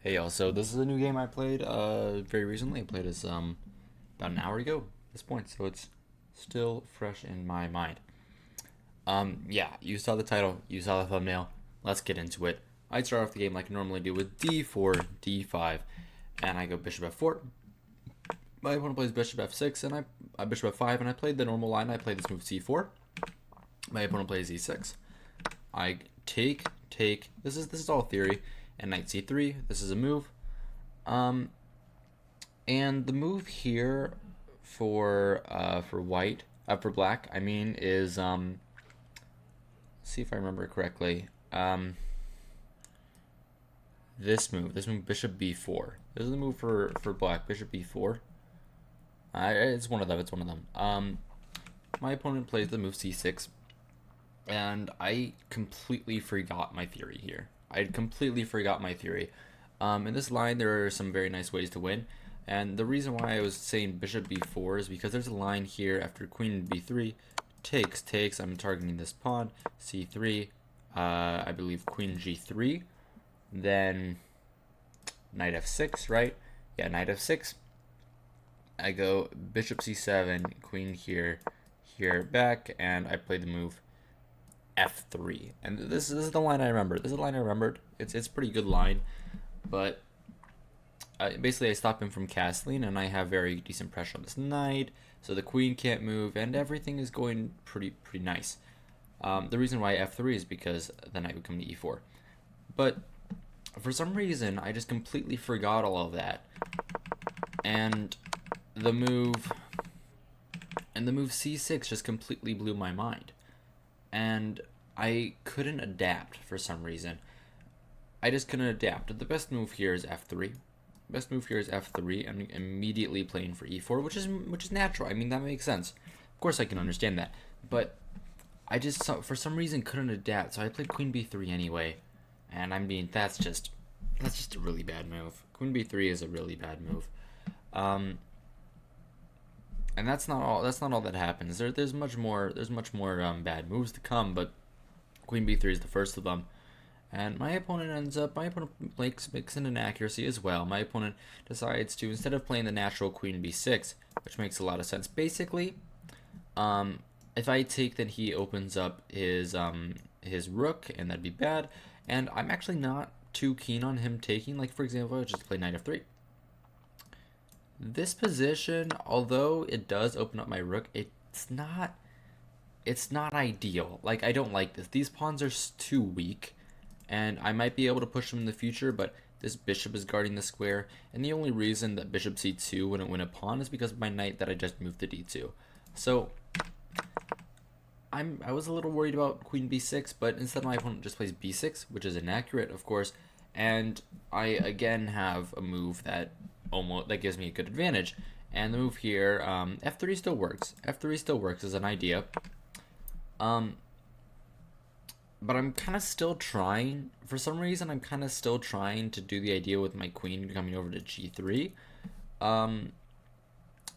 Hey y'all, so this is a new game I played very recently. I played this about an hour ago at this point, so it's still fresh in my mind. Yeah, you saw the title, you saw the thumbnail. Let's get into it. I start off the game like I normally do with d4, d5, and I go bishop f4. My opponent plays bishop f6, and I bishop f5, and I played the normal line. I played this move c4. My opponent plays e6. I take. This is all theory. And knight c3. This is a move. And the move here for white, for black, I mean, is see if I remember correctly. This move, bishop b4. This is the move for black, bishop b4. It's one of them. It's one of them. My opponent plays the move c6, and I completely forgot my theory here. I completely forgot my theory. In this line, there are some very nice ways to win. And the reason why I was saying bishop b4 is because there's a line here after queen b3. Takes. I'm targeting this pawn. c3. I believe queen g3. Then knight f6, right? Yeah, knight f6. I go bishop c7, queen here, back, and I play the move f3, and this is the line I remember. This is the line I remembered. It's a pretty good line, but basically I stop him from castling, and I have very decent pressure on this knight, so the queen can't move, and everything is going pretty nice. The reason why f3 is because the knight would come to e4, but for some reason I just completely forgot all of that, and the move c6 just completely blew my mind. And I couldn't adapt for some reason. I just couldn't adapt. The best move here is f3. And immediately playing for e4, which is natural. I mean, that makes sense. Of course, I can understand that. But I just for some reason couldn't adapt, so I played queen b3 anyway. And I mean, that's just a really bad move. Queen b3 is a really bad move. And that's not all that happens. There's much more bad moves to come, but queen b3 is the first of them. And my opponent makes an inaccuracy as well. My opponent decides to, instead of playing the natural queen b6, which makes a lot of sense. Basically, if I take, then he opens up his rook, and that'd be bad. And I'm actually not too keen on him taking. Like, for example, I would just play knight f3. This position, although it does open up my rook, it's not ideal. Like, I don't like this. These pawns are too weak, and I might be able to push them in the future, but this bishop is guarding the square, and the only reason that bishop c2 wouldn't win a pawn is because of my knight that I just moved to d2. So I was a little worried about queen b6, but instead my opponent just plays b6, which is inaccurate, of course, and I again have a move that gives me a good advantage. And the move here, f3 still works. F3 still works as an idea. But I'm kind of still trying. For some reason, I'm kind of still trying to do the idea with my queen coming over to g3.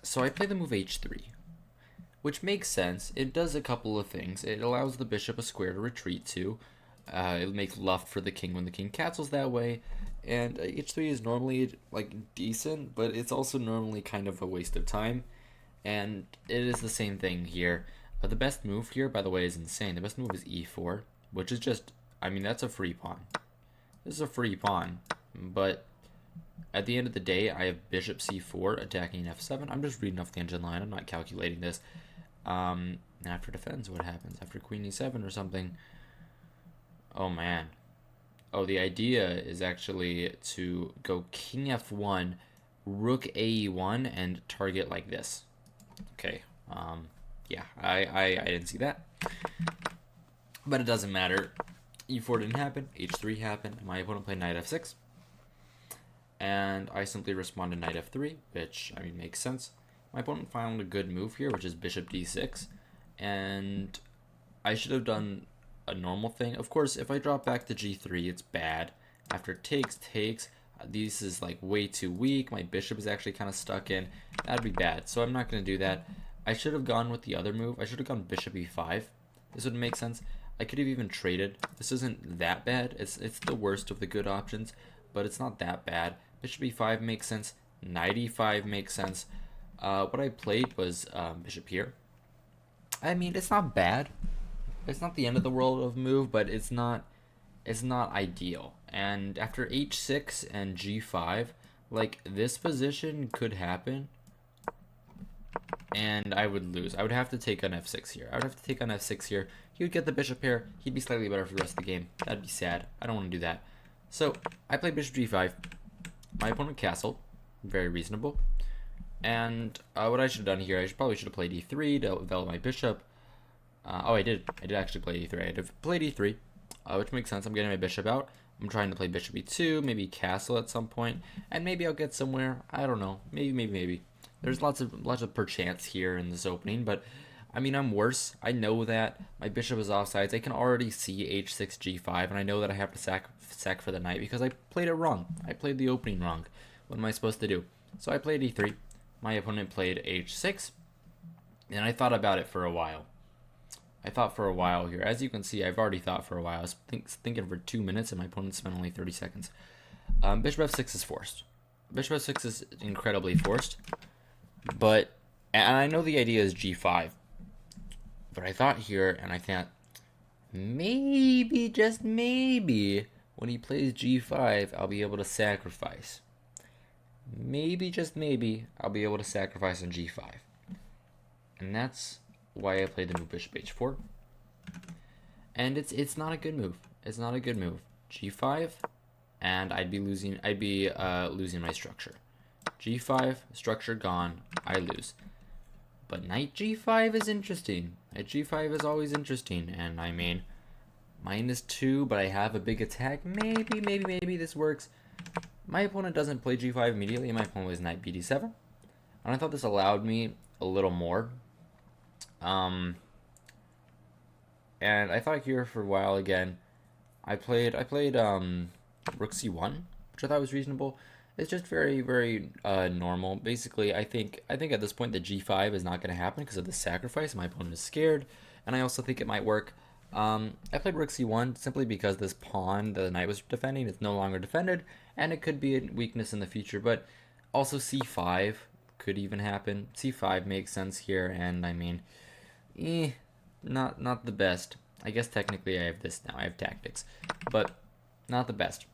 So I play the move h3, which makes sense. It does a couple of things. It allows the bishop a square to retreat to. It'll make luft for the king when the king castles that way. And h3 is normally like decent, but it's also normally kind of a waste of time. And it is the same thing here. The best move here, by the way, is insane. The best move is e4, which is just, I mean, that's a free pawn. This is a free pawn, but at the end of the day, I have bishop c4 attacking f7. I'm just reading off the engine line. I'm not calculating this. After defense, what happens? After queen e7 or something? Oh, man. Oh, the idea is actually to go king f1, rook ae1, and target like this. Okay. Yeah, I didn't see that. But it doesn't matter. e4 didn't happen. h3 happened. My opponent played knight f6. And I simply responded knight f3, which, I mean, makes sense. My opponent found a good move here, which is bishop d6. And I should have done a normal thing. Of course, if I drop back to g3, it's bad. After takes, this is like way too weak. My bishop is actually kind of stuck in. That'd be bad. So I'm not going to do that. I should have gone with the other move. I should have gone bishop e5. This would make sense. I could have even traded. This isn't that bad. It's the worst of the good options. but it's not that bad. Bishop e5 makes sense. Knight e5 makes sense. What I played was bishop here. I mean, it's not bad. It's not the end of the world of move, but it's not ideal. And after h6 and g5, like, this position could happen, and I would lose. I would have to take on f6 here. I would have to take on f6 here. He would get the bishop here. He'd be slightly better for the rest of the game. That'd be sad. I don't want to do that. So I played bishop g5. My opponent castled. Very reasonable. And what I should have done here, probably should have played e3 to develop my bishop. Oh, I did actually play e3. I'd have played e3, which makes sense. I'm getting my bishop out. I'm trying to play bishop e2, maybe castle at some point, and maybe I'll get somewhere. I don't know. Maybe. There's lots of perchance here in this opening, but I mean, I'm worse. I know that my bishop is offsides. I can already see h6 g5, and I know that I have to sack for the knight because I played it wrong. I played the opening wrong. What am I supposed to do? So I played e3. My opponent played h6, and I thought about it for a while. I thought for a while here. As you can see, I've already thought for a while. I was thinking for 2 minutes, and my opponent spent only 30 seconds. Bishop f6 is forced. Bishop f6 is incredibly forced. But, and I know the idea is g5. But I thought here, and I thought, maybe, just maybe, when he plays g5, I'll be able to sacrifice. Maybe, just maybe, I'll be able to sacrifice on g5. And that's why I played the move bishop h4. And it's not a good move. It's not a good move. g5, and I'd be losing my structure. g5, structure gone, I lose. But knight g5 is interesting. Knight g5 is always interesting, and I mean, -2, but I have a big attack. Maybe this works. My opponent doesn't play g5 immediately. My opponent plays knight bd7, and I thought this allowed me a little more. And I thought here for a while again. I played rook c1, which I thought was reasonable. It's just very normal. Basically, I think at this point the g5 is not going to happen because of the sacrifice. My opponent is scared, and I also think it might work. I played rook c1 simply because this pawn the knight was defending is no longer defended, and it could be a weakness in the future. But also c5 could even happen. c5 makes sense here, and I mean, not the best. I guess technically I have this now. I have tactics, but not the best.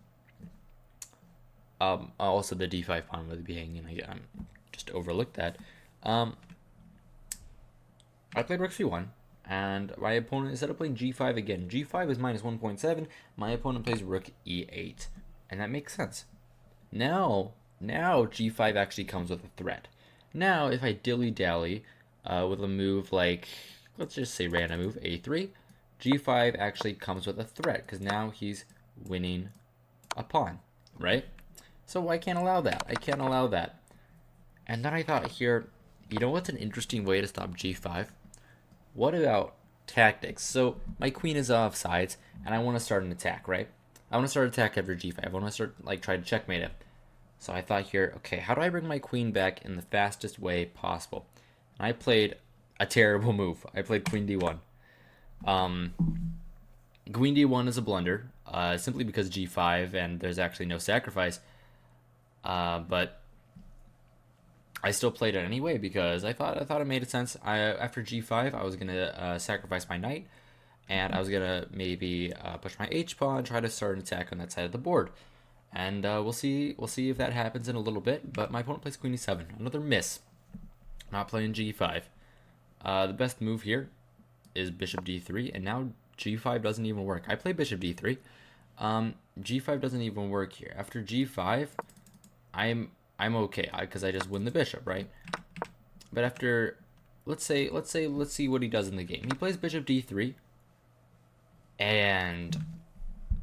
Also the d5 pawn would be hanging. I just overlooked that. I played rook c1, and my opponent, instead of playing g5 again, g5 is -1.7. My opponent plays rook e8, and that makes sense. Now g5 actually comes with a threat. Now, if I dilly-dally with a move like, let's just say random move, a3, g5 actually comes with a threat, because now he's winning a pawn, right? So I can't allow that. I can't allow that. And then I thought here, you know what's an interesting way to stop g5? What about tactics? So my queen is off sides, and I want to start an attack, right? I want to start an attack after g5. I want to start, like, try to checkmate him. So I thought here, okay, how do I bring my queen back in the fastest way possible? And I played a terrible move. I played queen d1. Queen d1 is a blunder, simply because g5 and there's actually no sacrifice. But I still played it anyway because I thought it made sense. After g5, I was gonna sacrifice my knight, and I was gonna maybe push my h pawn, try to start an attack on that side of the board. And we'll see if that happens in a little bit. But my opponent plays queen e7, another miss. Not playing g5. The best move here is bishop d3, and now g5 doesn't even work. I play bishop d3. G5 doesn't even work here. After g5, I'm okay because I just win the bishop, right? But after, let's see what he does in the game. He plays bishop d3, and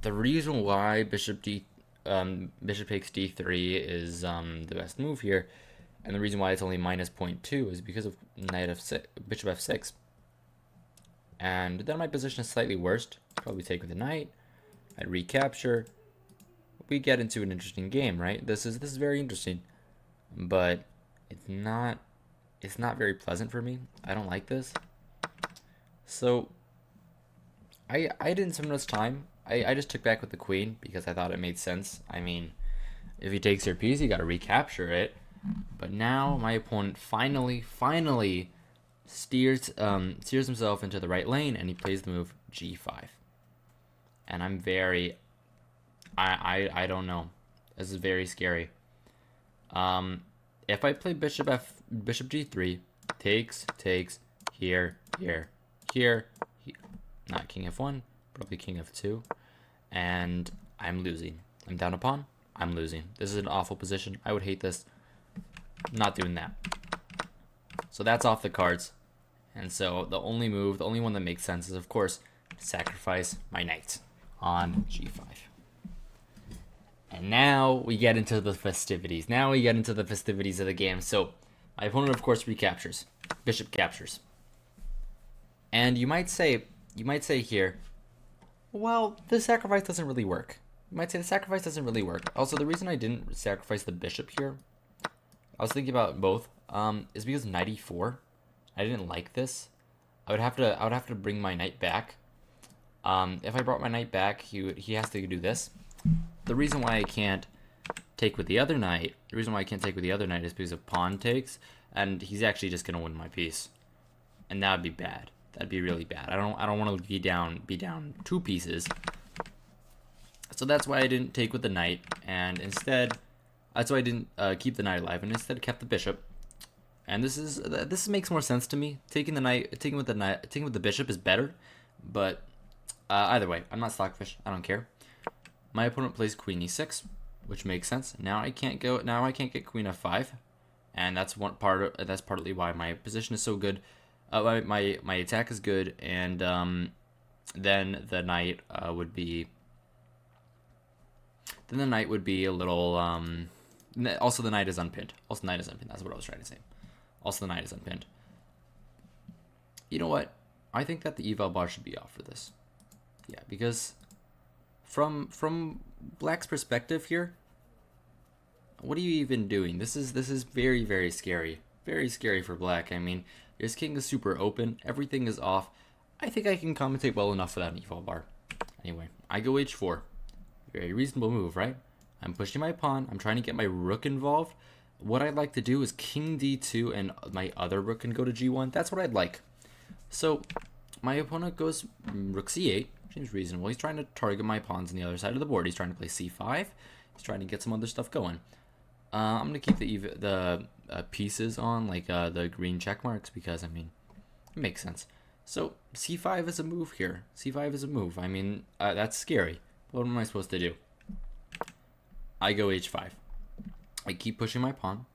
the reason why bishop takes d3 is the best move here, and the reason why it's only -0.2 is because of bishop f6. And then my position is slightly worse. Probably take with the knight. I'd recapture. We get into an interesting game, right? This is very interesting, but it's not very pleasant for me. I don't like this. So I didn't spend much time. I just took back with the queen because I thought it made sense. I mean, If he takes your piece, you got to recapture it. But now my opponent finally steers himself into the right lane, and he plays the move g5. And I'm very, I don't know. This is very scary. If I play bishop g3, takes, here, not king f1, probably king f2, and I'm losing. I'm down a pawn. I'm losing. This is an awful position. I would hate this. I'm not doing that. So that's off the cards. And so the only one that makes sense is, of course, sacrifice my knight on g5. And now we get into the festivities. Now we get into the festivities of the game. So my opponent, of course, recaptures. Bishop captures. And you might say here, well, the sacrifice doesn't really work. You might say the sacrifice doesn't really work. Also, the reason I didn't sacrifice the bishop here, I was thinking about both, is because knight e4. I didn't like this. I would have to bring my knight back. If I brought my knight back, he has to do this. The reason why I can't take with the other knight, is because of pawn takes, and he's actually just gonna win my piece, and that would be bad. That'd be really bad. I don't want to be down 2 pieces. So that's why I didn't take with the knight, and instead, that's why I didn't keep the knight alive, and instead kept the bishop. And this makes more sense to me. Taking with the bishop is better, but either way, I'm not stockfish. I don't care. My opponent plays queen e6, which makes sense. Now I can't get queen f5, and that's partly why my position is so good. My attack is good, and then the knight would be a little. Also, the knight is unpinned. That's what I was trying to say. Also, the knight is unpinned. You know what? I think that the eval bar should be off for this. Yeah, because from Black's perspective here, what are you even doing? This is very, very scary. Very scary for Black. I mean, his king is super open. Everything is off. I think I can commentate well enough without an eval bar. Anyway, I go h4. Very reasonable move, right? I'm pushing my pawn. I'm trying to get my rook involved. What I'd like to do is king d2 and my other rook can go to g1. That's what I'd like. So my opponent goes rook c8. Seems reasonable. He's trying to target my pawns on the other side of the board. He's trying to play c5. He's trying to get some other stuff going. I'm going to keep the pieces on, like the green check marks, because, I mean, it makes sense. So c5 is a move here. C5 is a move. I mean, that's scary. What am I supposed to do? I go h5. I keep pushing my pawn,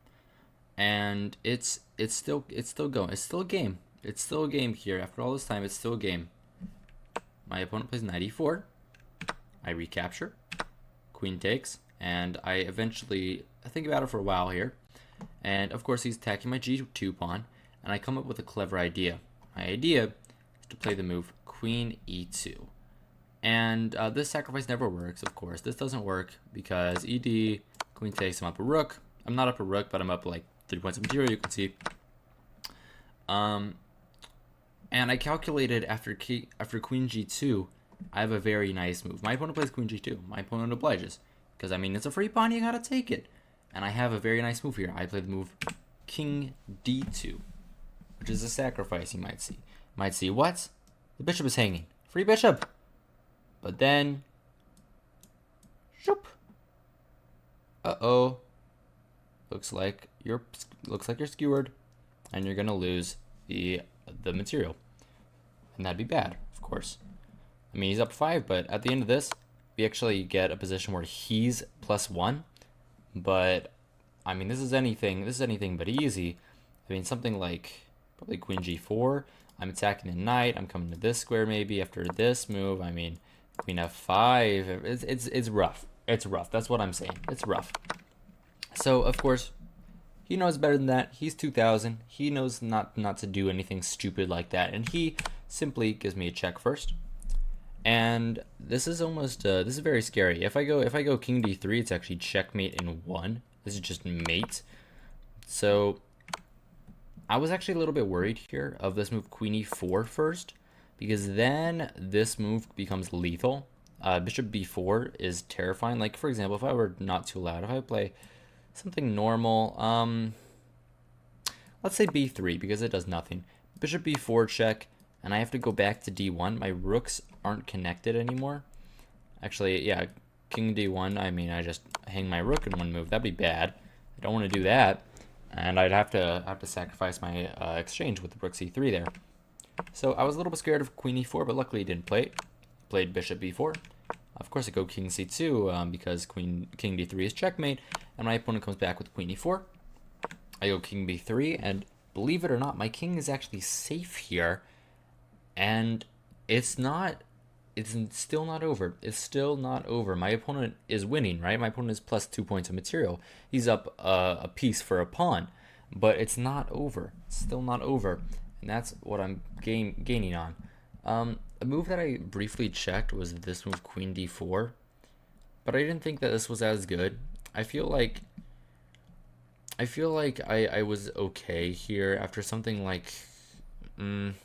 and it's still going. It's still a game. It's still a game here. After all this time, it's still a game. My opponent plays knight e4. I recapture. Queen takes, and I think about it for a while here. And of course, he's attacking my g2 pawn, and I come up with a clever idea. My idea is to play the move queen e2. And this sacrifice never works, of course. This doesn't work because ed, queen takes, I'm up a rook. I'm not up a rook, but I'm up like 3 points of material, you can see. And I calculated after queen g2, I have a very nice move. My opponent plays queen g2. My opponent obliges. Because, I mean, it's a free pawn, you gotta take it. And I have a very nice move here. I play the move king d2, which is a sacrifice, you might see. You might see, what? The bishop is hanging. Free bishop! But then, shoop. Uh-oh. Looks like you're skewered, and you're gonna lose the material, and that'd be bad, of course. I mean, he's up 5, but at the end of this, we actually get a position where he's +1. But I mean, this is anything but easy. I mean, something like probably queen g4. I'm attacking the knight. I'm coming to this square maybe after this move. I mean, queen f5. It's rough. It's rough. That's what I'm saying. It's rough. So of course, he knows better than that. He's 2000. He knows not to do anything stupid like that, and he simply gives me a check first. And this is almost this is very scary. If I go king d3, it's actually checkmate in 1. This is just mate. So I was actually a little bit worried here of this move queen e4 first, because then this move becomes lethal. Bishop b4 is terrifying. Like, for example, if I were not too loud, if I play something normal, let's say b3 because it does nothing. Bishop b4 check, and I have to go back to d1. My rooks aren't connected anymore. Actually, yeah, king d1, I mean, I just hang my rook in one move. That'd be bad. I don't want to do that. And I'd have to sacrifice my exchange with the rook c3 there. So I was a little bit scared of queen e4, but luckily he didn't play it. He played bishop b4. Of course, I go king c2 because king d3 is checkmate, and my opponent comes back with queen e4. I go king b3, and believe it or not, my king is actually safe here, and it's still not over. It's still not over. My opponent is winning, right? My opponent is plus 2 points of material. He's up a piece for a pawn, but it's not over. It's still not over, and that's what I'm gaining on. A move that I briefly checked was this move, queen d4, but I didn't think that this was as good. I feel like I was okay here after something like maybe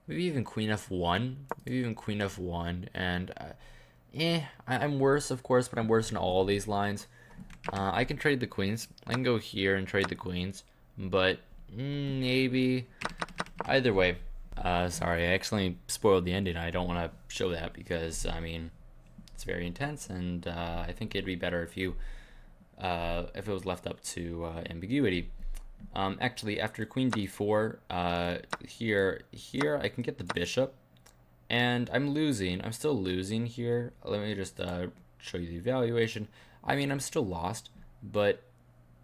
even queen f1, and I'm worse, of course, but I'm worse in all these lines. I can trade the queens. I can go here and trade the queens, but maybe either way. Sorry, I actually spoiled the ending. I don't want to show that because, I mean, it's very intense, and I think it'd be better if it was left up to ambiguity. Actually, after queen d4, here I can get the bishop, and I'm losing. I'm still losing here. Let me just show you the evaluation. I mean, I'm still lost, but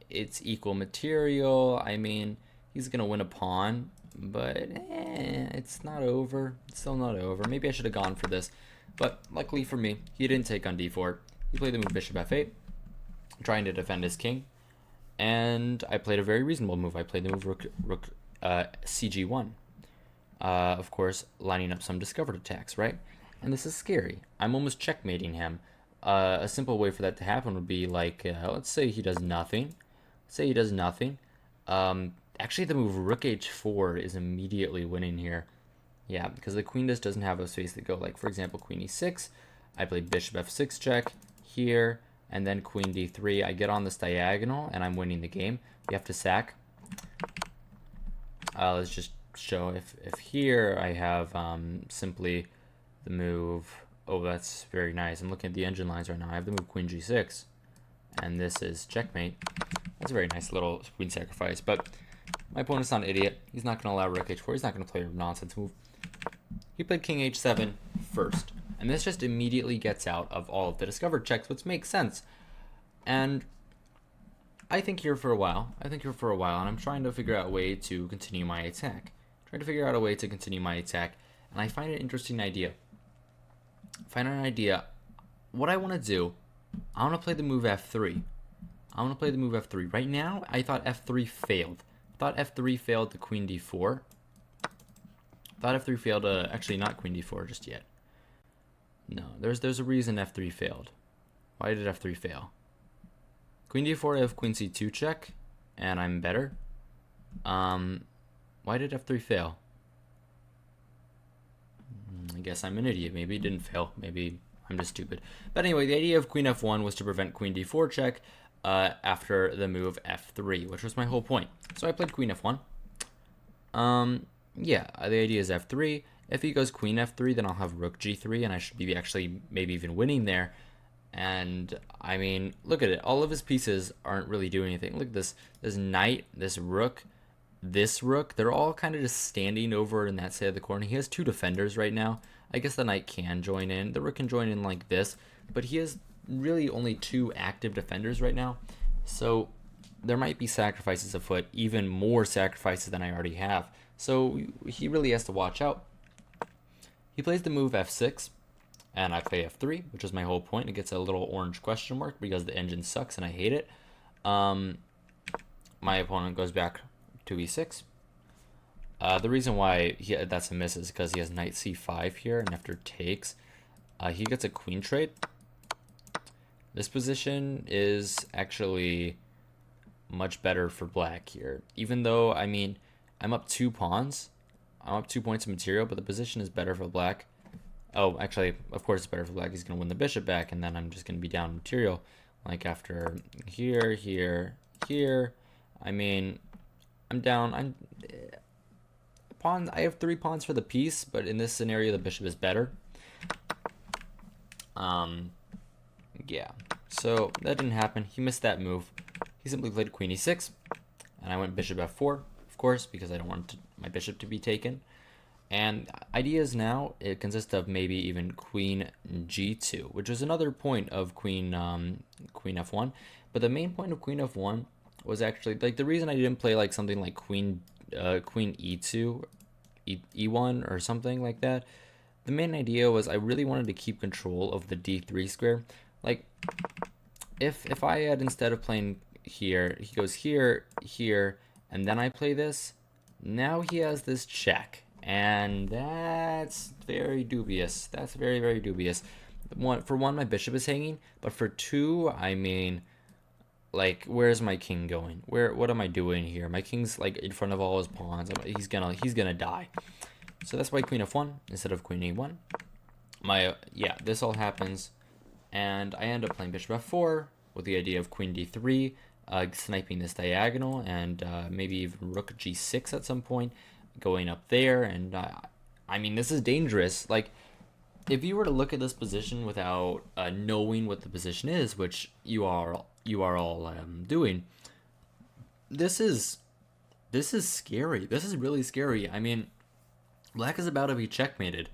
it's equal material. I mean, he's gonna win a pawn, but it's not over. It's still not over. Maybe I should have gone for this, but luckily for me, he didn't take on d4. He played the move bishop f8, trying to defend his king, and I played a very reasonable move. I played the move rook cg1. Of course, lining up some discovered attacks, right? And this is scary. I'm almost checkmating him. A simple way for that to happen would be like, let's say he does nothing. Actually, the move rook h4 is immediately winning here. Yeah, because the queen just doesn't have a space to go. Like, for example, queen e6. I play bishop f6 check here, and then queen d3. I get on this diagonal, and I'm winning the game. You have to sack. Let's just show if here I have simply the move. Oh, that's very nice. I'm looking at the engine lines right now. I have the move queen g6, and this is checkmate. That's a very nice little queen sacrifice, but my opponent's not an idiot. He's not going to allow rook h4. He's not going to play a nonsense move. He played king h7 first, and this just immediately gets out of all of the discovered checks, which makes sense. And I think here for a while, and I'm trying to figure out a way to continue my attack. And I find an interesting idea. What I want to do, I want to play the move f3. Right now, I thought f3 failed. The queen d4. Actually not queen d4 just yet. No, there's a reason f3 failed. Why did f3 fail? Queen d4, I have queen c2 check, and I'm better. Why did f3 fail? I guess I'm an idiot. Maybe it didn't fail. Maybe I'm just stupid. But anyway, the idea of queen f1 was to prevent queen d4 check after the move f3, which was my whole point. So I played queen f1. Yeah, the idea is f3. If he goes queen f3, then I'll have rook g3, and I should be actually maybe even winning there. And I mean, look at it. All of his pieces aren't really doing anything. Look at this knight, this rook. They're all kind of just standing over in that side of the corner. He has two defenders right now. I guess the knight can join in. The rook can join in like this, but he has really only two active defenders right now. So there might be sacrifices afoot, even more sacrifices than I already have. So he really has to watch out. He plays the move f6, and I play f3, which is my whole point. It gets a little orange question mark because the engine sucks and I hate it. My opponent goes back to e6. The reason why that's a miss is because he has knight c5 here, and after takes, he gets a queen trade. This position is actually much better for black here. Even though, I mean, I'm up 2 pawns. I'm up 2 points of material, but the position is better for black. Oh, actually, of course it's better for black. He's going to win the bishop back, and then I'm just going to be down material. Like after here, here, here. I mean, I'm down. Pawn. I have 3 pawns for the piece, but in this scenario, the bishop is better. Yeah. So that didn't happen. He missed that move. He simply played queen e6, and I went bishop f4, of course, because I don't want my bishop to be taken. And ideas now, it consists of maybe even queen g2, which was another point of queen f1. But the main point of queen f1 was actually, like, the reason I didn't play like something like queen e2, e1 or something like that. The main idea was I really wanted to keep control of the d3 square. Like, if I had, instead of playing here, he goes here, here, and then I play this, now he has this check. And that's very dubious. That's very, very dubious. For one, my bishop is hanging, but for 2, I mean, like, where's my king going? What am I doing here? My king's like in front of all his pawns. He's gonna die. So that's why queen f1 instead of queen e1. This all happens, and I end up playing bishop f4 with the idea of queen d3, sniping this diagonal, and maybe even rook g6 at some point, going up there. And I mean, this is dangerous. Like, if you were to look at this position without knowing what the position is, which you are all doing, this is scary. This is really scary. I mean, black is about to be checkmated.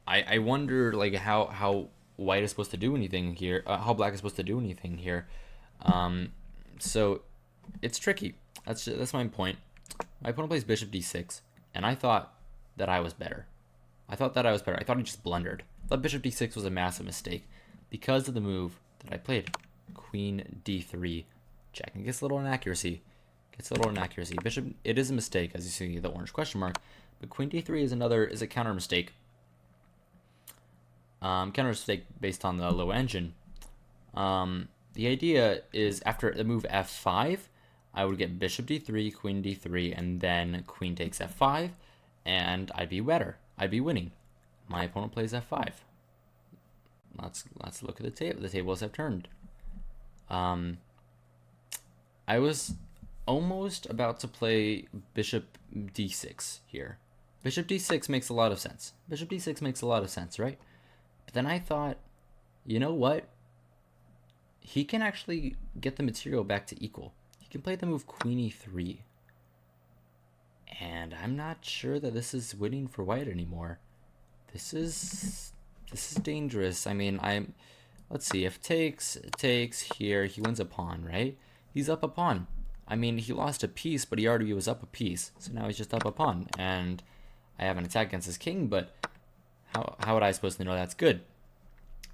I wonder, like, how white is supposed to do anything here. How black is supposed to do anything here. So it's tricky. That's my point. My opponent plays bishop d6, and I thought that I was better. I thought he just blundered. I thought bishop d6 was a massive mistake because of the move that I played. Queen d3 check. It gets a little inaccuracy. Bishop, it is a mistake, as you see the orange question mark, but queen d3 is a counter mistake. Counter mistake based on the low engine. The idea is after the move f5, I would get bishop d3, queen d3, and then queen takes f5, and I'd be better. I'd be winning. My opponent plays f5. Let's look at the table. The tables have turned. I was almost about to play bishop d6 here. Bishop d6 makes a lot of sense. Right? But then I thought, you know what? He can actually get the material back to equal. He can play the move queen e3. And I'm not sure that this is winning for white anymore. This is dangerous. I mean, let's see, if takes here, he wins a pawn, right? He's up a pawn. I mean, he lost a piece, but he already was up a piece. So now he's just up a pawn. And I have an attack against his king, but how would I supposed to know that's good?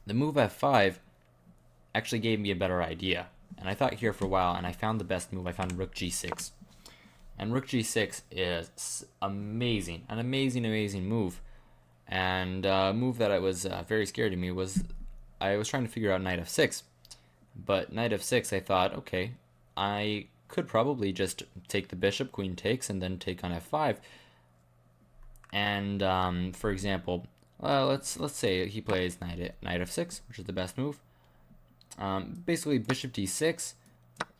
The move f5 actually gave me a better idea. And I thought here for a while, and I found the best move. I found rook g6. And rook g6 is amazing. An amazing move. And a move that I was very scared of me was I was trying to figure out knight f6. But knight f6, I thought, okay, I could probably just take the bishop, queen takes, and then take on f5. And for example, let's say he plays knight f6, which is the best move. Basically, bishop d6,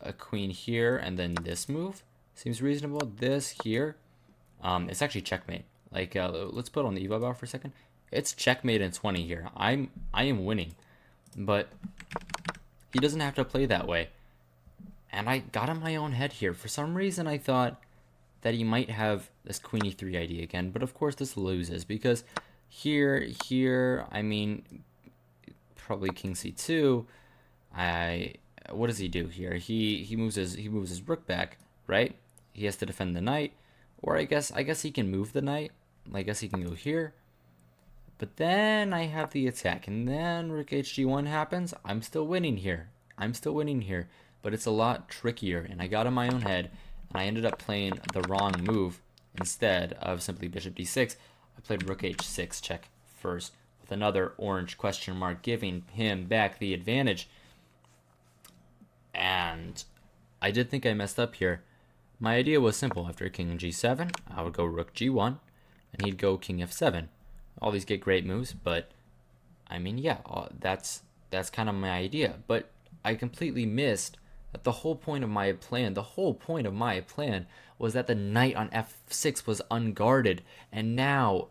a queen here, and then this move seems reasonable. This here, it's actually checkmate. Like, let's put on the evo bar for a second. It's checkmate in 20 here. I am winning, but he doesn't have to play that way. And I got in my own head here. For some reason, I thought that he might have this queen e3 idea again, but of course this loses because here, I mean, probably king c2. What does he do here? He moves his rook back, right? He has to defend the knight, or I guess he can move the knight. I guess he can go here. But then I have the attack, and then rook hg1 happens. I'm still winning here, but it's a lot trickier, and I got in my own head, and I ended up playing the wrong move. Instead of simply bishop d6, I played rook h6 check first, with another orange question mark, giving him back the advantage. And I did think I messed up here. My idea was simple. After king g7, I would go rook g1, and he'd go king f7. all these get great moves, but I mean, yeah, that's kind of my idea. But I completely missed that the whole point of my plan, was that the knight on f6 was unguarded, and now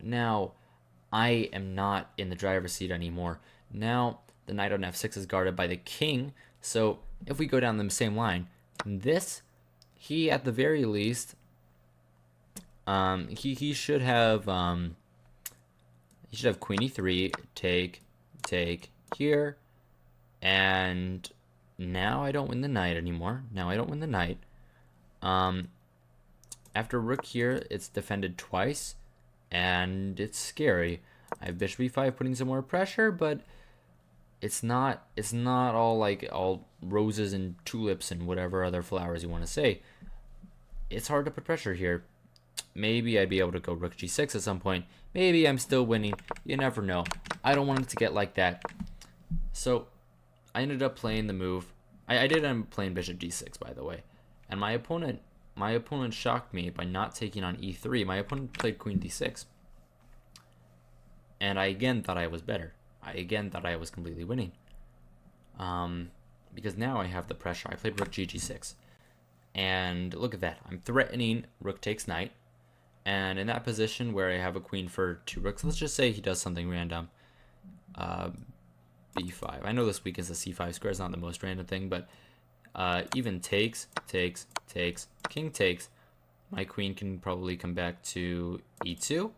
I am not in the driver's seat anymore. Now the knight on f6 is guarded by the king. So if we go down the same line, this, he at the very least, he should have queen e3, take here, and now I don't win the knight anymore. After rook here, it's defended twice, and it's scary. I have bishop e5 putting some more pressure, but it's not all roses and tulips and whatever other flowers you want to say. It's hard to put pressure here. Maybe I'd be able to go rook g6 at some point. Maybe I'm still winning. You never know. I don't want it to get like that. So I ended up playing the move. I did end up playing bishop d6, by the way. And my opponent shocked me by not taking on e3. My opponent played queen d6. And I again thought I was better. I again thought I was completely winning. Because now I have the pressure. I played rook g6. And look at that. I'm threatening rook takes knight. And in that position where I have a queen for two rooks, let's just say he does something random. b5. I know this weakens the c5 square. It's not the most random thing, but even takes, king takes. My queen can probably come back to e2.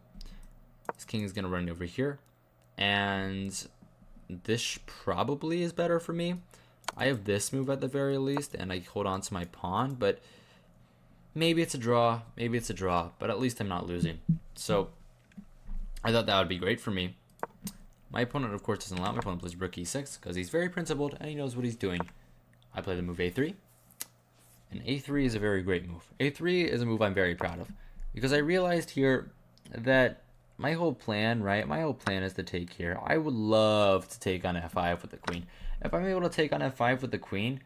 This king is going to run over here. And this probably is better for me. I have this move at the very least, and I hold on to my pawn, but maybe it's a draw, but at least I'm not losing. So I thought that would be great for me. My opponent, of course, doesn't allow. My opponent plays rook e6 because he's very principled and he knows what he's doing. I play the move a3, and a3 is a very great move. a3 is a move I'm very proud of because I realized here that my whole plan is to take here. I would love to take on f5 with the queen. If I'm able to take on f5 with the queen,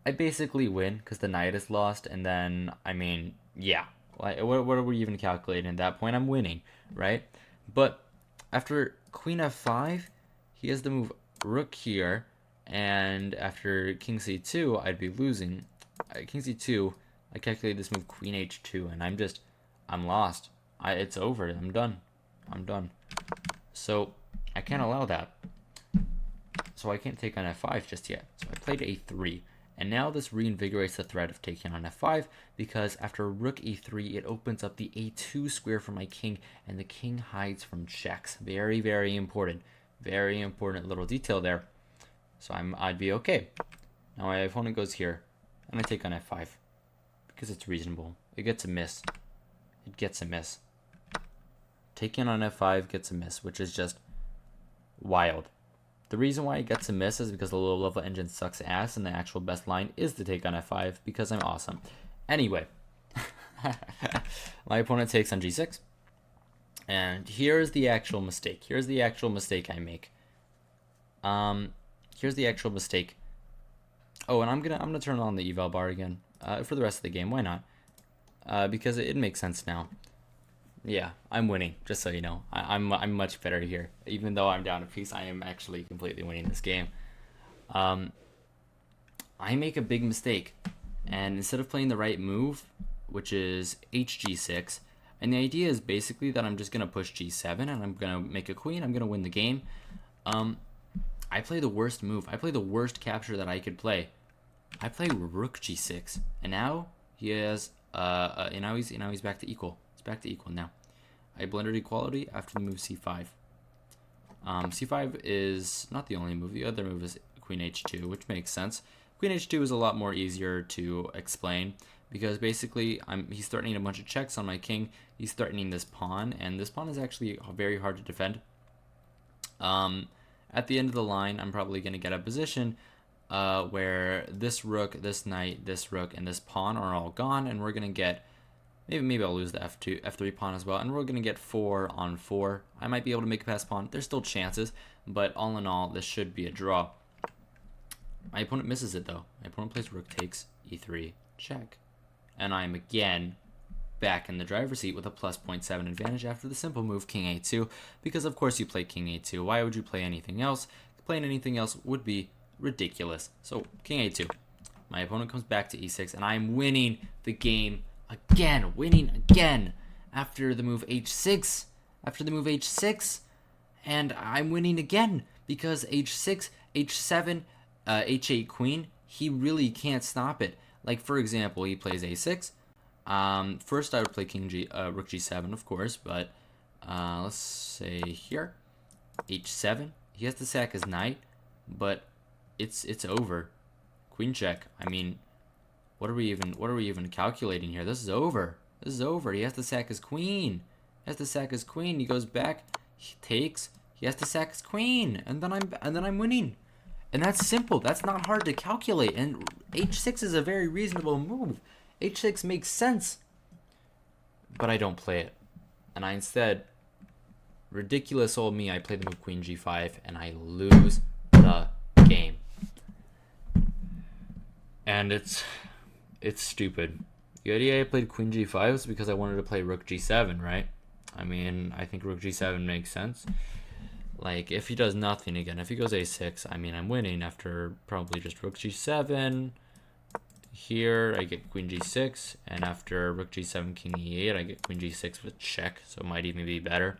I basically win because the knight is lost, and then, I mean, yeah. What are we even calculating at that point? I'm winning, right? But after queen f5, he has the move rook here, and after king c2, I'd be losing. King c2, I calculate this move queen h2, and I'm lost. It's over. I'm done. So I can't allow that. So I can't take on f5 just yet. So I played a3. And now this reinvigorates the threat of taking on f5 because after rook e3, it opens up the a2 square for my king, and the king hides from checks. Very, very important. Very important little detail there. So I'd be okay. Now my opponent goes here, and I take on f5 because it's reasonable. It gets a miss. Taking on f5 gets a miss, which is just wild. The reason why it gets a miss is because the low level engine sucks ass, and the actual best line is to take on f5 because I'm awesome. Anyway, my opponent takes on g6, and here's the actual mistake. I make. Here's the actual mistake. Oh, and I'm gonna turn on the eval bar again for the rest of the game. Why not? Because it makes sense now. Yeah, I'm winning, just so you know. I'm much better here. Even though I'm down a piece, I am actually completely winning this game. I make a big mistake. And instead of playing the right move, which is hg6, and the idea is basically that I'm just going to push g7, and I'm going to make a queen, I'm going to win the game. I play the worst move. I play the worst capture that I could play. I play rook g6, and now he has, now he's back to equal. Back to equal now. I blended equality after the move c5. C5 is not the only move. The other move is queen h2, which makes sense. Queen h2 is a lot more easier to explain because basically he's threatening a bunch of checks on my king. He's threatening this pawn, and this pawn is actually very hard to defend. At the end of the line, I'm probably going to get a position where this rook, this knight, this rook, and this pawn are all gone, and we're going to get maybe I'll lose the f3 pawn as well, and we're going to get 4 on 4. I might be able to make a pass pawn. There's still chances, but all in all, this should be a draw. My opponent misses it, though. My opponent plays rook takes e3, check. And I'm again back in the driver's seat with a plus +0.7 advantage after the simple move king a2, because of course you play king a2. Why would you play anything else? Playing anything else would be ridiculous. So king a2. My opponent comes back to e6, and I'm winning the game again. Winning again after the move h6. After the move h6. And I'm winning again because h6, h7, h8 queen, he really can't stop it. Like, for example, he plays a6. First, I would play rook g7, of course, but let's say here, h7. He has to sack his knight, but it's over. Queen check. I mean, what are we even calculating here? This is over. This is over. He has to sack his queen. He has to sack his queen. He goes back. He takes. He has to sack his queen, and then I'm winning. And that's simple. That's not hard to calculate. And h6 is a very reasonable move. h6 makes sense. But I don't play it. And I instead, ridiculous old me, I play the move queen g5, and I lose the game. And it's stupid. The idea I played queen g5 was because I wanted to play rook g7, right? I mean, I think rook g7 makes sense. Like, if he does nothing again, if he goes a6, I mean, I'm winning after probably just rook g7. Here, I get queen g6, and after rook g7, king e8, I get queen g6 with check, so it might even be better.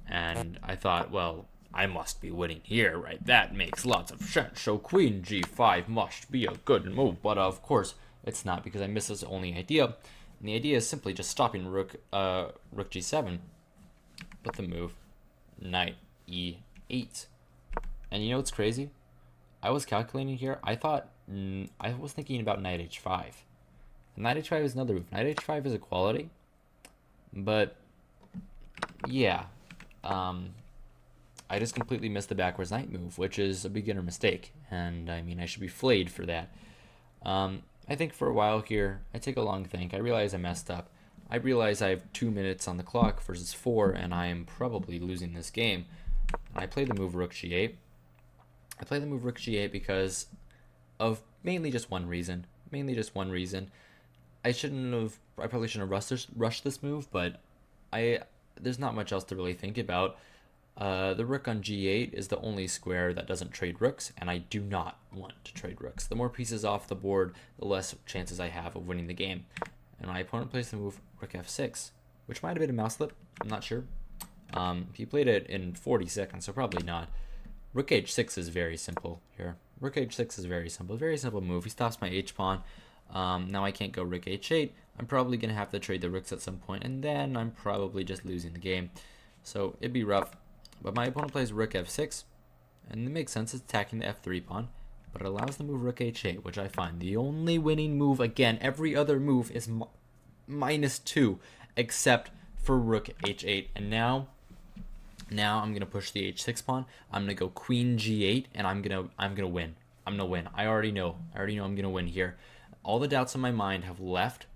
And I thought, well, I must be winning here, right? That makes lots of sense. So queen g5 must be a good move, but of course it's not, because I missed this only idea. And the idea is simply just stopping rook g7 with the move knight e8. And you know what's crazy? I was calculating here. I was thinking about knight h5. Knight h5 is another move. Knight h5 is a quality, but yeah. I just completely missed the backwards knight move, which is a beginner mistake, and I mean, I should be flayed for that. I think for a while here, I take a long think. I realize I messed up. I realize I have 2 minutes on the clock versus 4, and I am probably losing this game. I play the move rook g8. I play the move rook g8 because of mainly just one reason. I probably shouldn't have rushed this move, but there's not much else to really think about. The rook on g8 is the only square that doesn't trade rooks, and I do not want to trade rooks. The more pieces off the board, the less chances I have of winning the game. And my opponent plays the move rook f6, which might have been a mouse slip. I'm not sure. He played it in 40 seconds, so probably not. Rook h6 is very simple here. Rook h6 is very simple. Very simple move. He stops my h-pawn. Now I can't go rook h8. I'm probably going to have to trade the rooks at some point, and then I'm probably just losing the game. So it'd be rough. But my opponent plays rook f6, and it makes sense. It's attacking the f3 pawn, but it allows the move rook h8, which I find the only winning move. Again, every other move is -2, except for rook h8. And now I'm gonna push the h6 pawn. I'm gonna go queen g8, and I'm gonna win. I already know I'm gonna win here. All the doubts in my mind have left,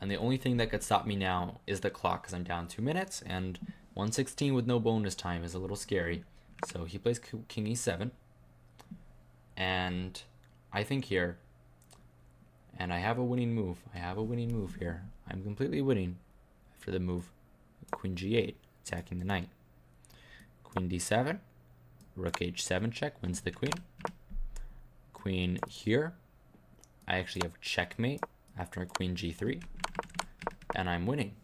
and the only thing that could stop me now is the clock, because I'm down 2 minutes, and 116 with no bonus time is a little scary. So he plays king e7, and I think here, and I have a winning move. Here. I'm completely winning for the move queen g8, attacking the knight. Queen d7, rook h7 check, wins the queen. Queen here. I actually have checkmate after queen g3, and I'm winning.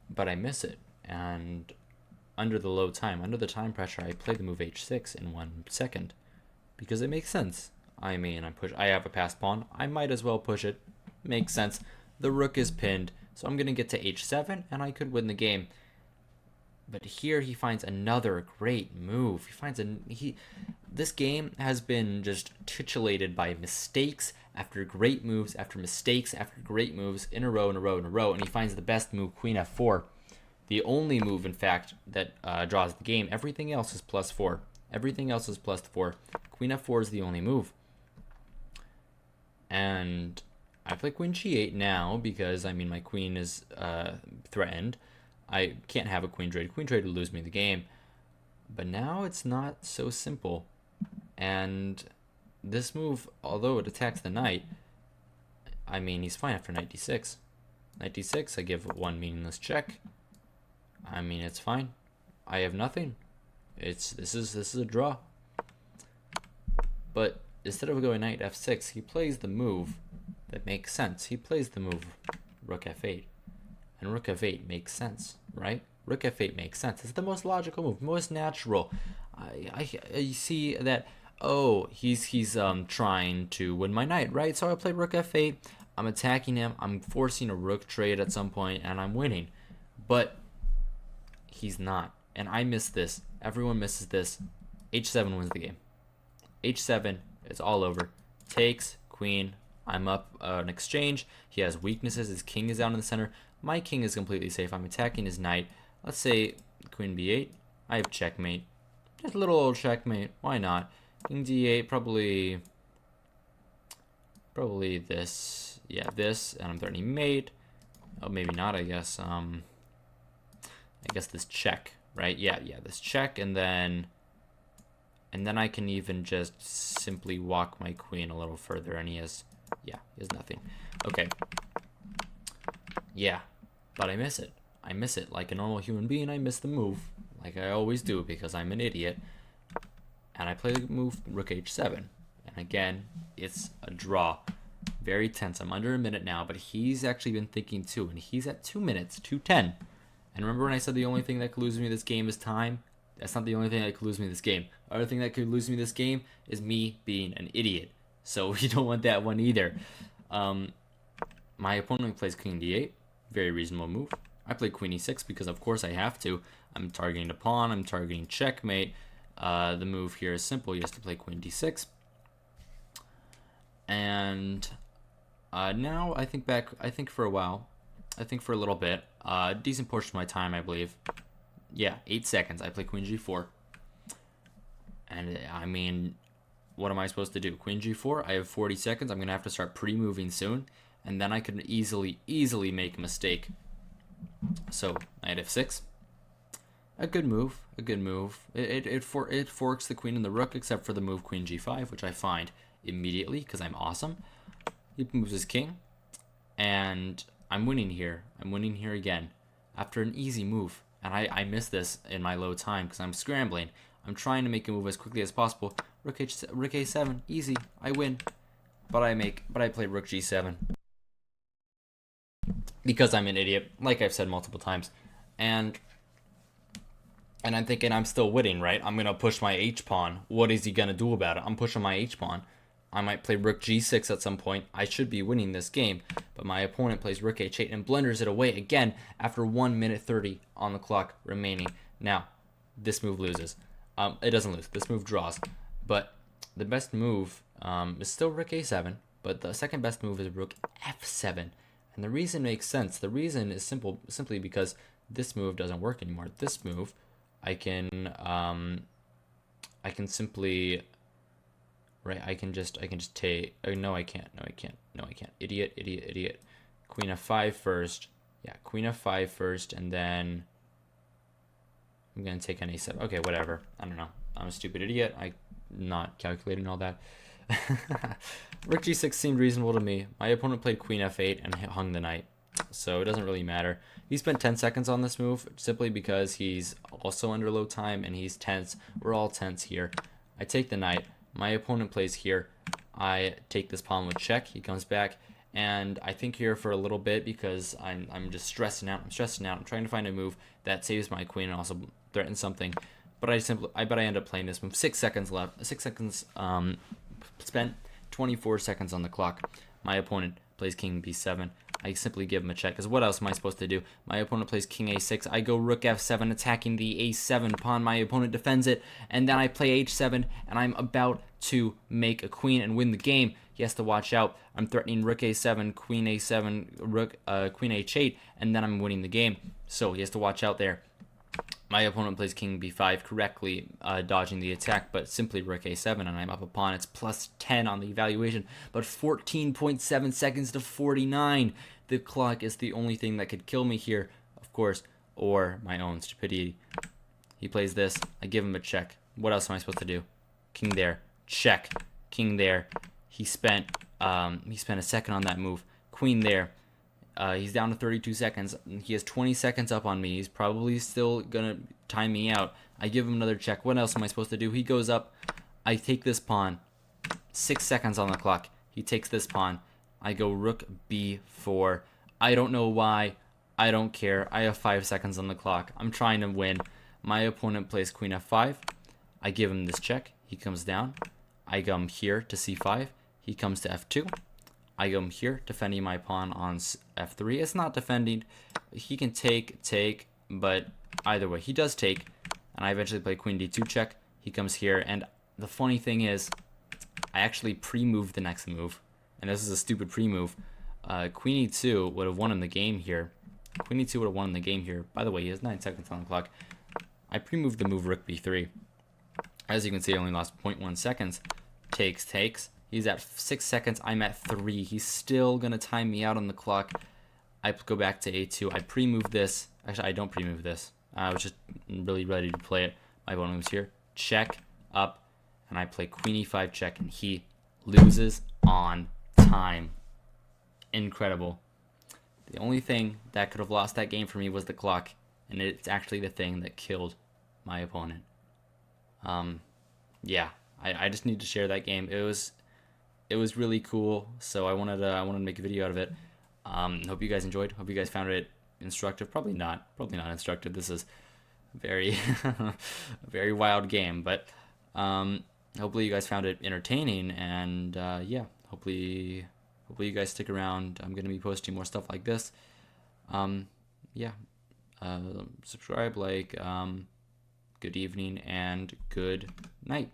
But I miss it, and under the time pressure, I play the move h6 in 1 second, because it makes sense. I mean, I have a passed pawn. I might as well push it. Makes sense. The rook is pinned, so I'm gonna get to h7, and I could win the game. But here he finds another great move. This game has been just titillated by mistakes after great moves, after mistakes, after great moves in a row, and he finds the best move, queen f4. The only move, in fact, that draws the game. Everything else is +4. Queen f4 is the only move. And I play queen g8 now because, I mean, my queen is threatened. I can't have a queen trade. Queen trade would lose me the game. But now it's not so simple. And this move, although it attacks the knight, I mean, he's fine after knight d6. Knight d6, I give one meaningless check. I mean, it's fine. I have nothing. This is a draw. But instead of going knight f6, he plays the move that makes sense. He plays the move rook f8. And rook f8 makes sense, right? Rook f8 makes sense. It's the most logical move, most natural. I see that, oh, he's trying to win my knight, right? So I play rook f8. I'm attacking him. I'm forcing a rook trade at some point, and I'm winning. But he's not. And I miss this. Everyone misses this. h7 wins the game. h7, it's all over. Takes, queen. I'm up an exchange. He has weaknesses. His king is down in the center. My king is completely safe. I'm attacking his knight. Let's say queen b8. I have checkmate. Just a little old checkmate. Why not? King d8, probably this. Yeah, this. And I'm threatening mate. Oh, maybe not, I guess. I guess this check, right? Yeah, this check, and then I can even just simply walk my queen a little further, and he has nothing. Okay. Yeah, but I miss it. I miss it. Like a normal human being, I miss the move, like I always do, because I'm an idiot. And I play the move rook h7. And again, it's a draw. Very tense. I'm under a minute now, but he's actually been thinking too, and he's at 2 minutes, 2:10. And remember when I said the only thing that could lose me this game is time? That's not the only thing that could lose me this game. The other thing that could lose me this game is me being an idiot. So you don't want that one either. My opponent plays king d8. Very reasonable move. I play queen e6 because of course I have to. I'm targeting the pawn. I'm targeting checkmate. The move here is simple. He has to play queen d6. And now I think for a while. I think for a little bit. Decent portion of my time, I believe. Yeah, 8 seconds. I play queen g4. And I mean, what am I supposed to do? Queen g4. I have 40 seconds. I'm going to have to start pre-moving soon. And then I could easily make a mistake. So, knight f6. A good move. It forks the queen and the rook, except for the move queen g5, which I find immediately because I'm awesome. He moves his king. And I'm winning here. I'm winning here again after an easy move. And I miss this in my low time because I'm scrambling. I'm trying to make a move as quickly as possible. Rook a7, easy. I win. But I play rook g7 because I'm an idiot, like I've said multiple times. And I'm thinking I'm still winning, right? I'm gonna push my h pawn. What is he gonna do about it? I'm pushing my h pawn. I might play rook g6 at some point. I should be winning this game, but my opponent plays rook h8 and blunders it away again after 1 minute 30 on the clock remaining. Now, this move loses. It doesn't lose. This move draws. But the best move is still rook a7, but the second best move is rook f7. And the reason makes sense. The reason is simply because this move doesn't work anymore. This move, I can simply... Right, I can just take. Oh, no, I can't. Idiot. Queen f5 first. Yeah, queen f5 first, and then I'm gonna take an a7. Okay, whatever. I don't know. I'm a stupid idiot. I'm not calculating all that. Rook g6 seemed reasonable to me. My opponent played queen f8 and hung the knight, so it doesn't really matter. He spent 10 seconds on this move simply because he's also under low time and he's tense. We're all tense here. I take the knight. My opponent plays here. I take this pawn with check. He comes back, and I think here for a little bit because I'm just stressing out. I'm trying to find a move that saves my queen and also threatens something. But I end up playing this move. 6 seconds left. 6 seconds spent. 24 seconds on the clock. My opponent plays king b7. I simply give him a check, because what else am I supposed to do? My opponent plays king a6. I go rook f7, attacking the a7 pawn. My opponent defends it, and then I play h7, and I'm about to make a queen and win the game. He has to watch out. I'm threatening rook a7, queen a7, rook, queen h8, and then I'm winning the game. So he has to watch out there. My opponent plays king b5 correctly, dodging the attack, but simply rook a7, and I'm up a pawn. It's plus 10 on the evaluation, but 14.7 seconds to 49. The clock is the only thing that could kill me here, of course, or my own stupidity. He plays this. I give him a check. What else am I supposed to do? King there. Check. King there. He spent a second on that move. Queen there. He's down to 32 seconds. He has 20 seconds up on me. He's probably still gonna time me out. I give him another check. What else am I supposed to do? He goes up. I take this pawn. 6 seconds on the clock. He takes this pawn. I go rook b4. I don't know why. I don't care. I have 5 seconds on the clock. I'm trying to win. My opponent plays queen f5. I give him this check. He comes down. I come here to c5. He comes to f2. I come here, defending my pawn on f3. It's not defending. He can take, but either way, he does take. And I eventually play queen d2 check. He comes here, and the funny thing is, I actually pre-moved the next move. And this is a stupid pre-move. Queen e2 would have won in the game here. Queen e2 would have won in the game here. By the way, he has 9 seconds on the clock. I pre-moved the move rook b3. As you can see, I only lost 0.1 seconds. Takes. He's at 6 seconds. I'm at 3. He's still going to time me out on the clock. I go back to a2. I pre-move this. Actually, I don't pre-move this. I was just really ready to play it. My opponent moves here. Check, up, and I play queen e5 check, and he loses on time. Incredible. The only thing that could have lost that game for me was the clock, and it's actually the thing that killed my opponent. Yeah, I just need to share that game. It was really cool, so I wanted to make a video out of it. Hope you guys enjoyed. Hope you guys found it instructive. Probably not instructive. This is a very very wild game, but hopefully you guys found it entertaining, and yeah, hopefully you guys stick around. I'm gonna be posting more stuff like this. Yeah, subscribe, like, good evening and good night.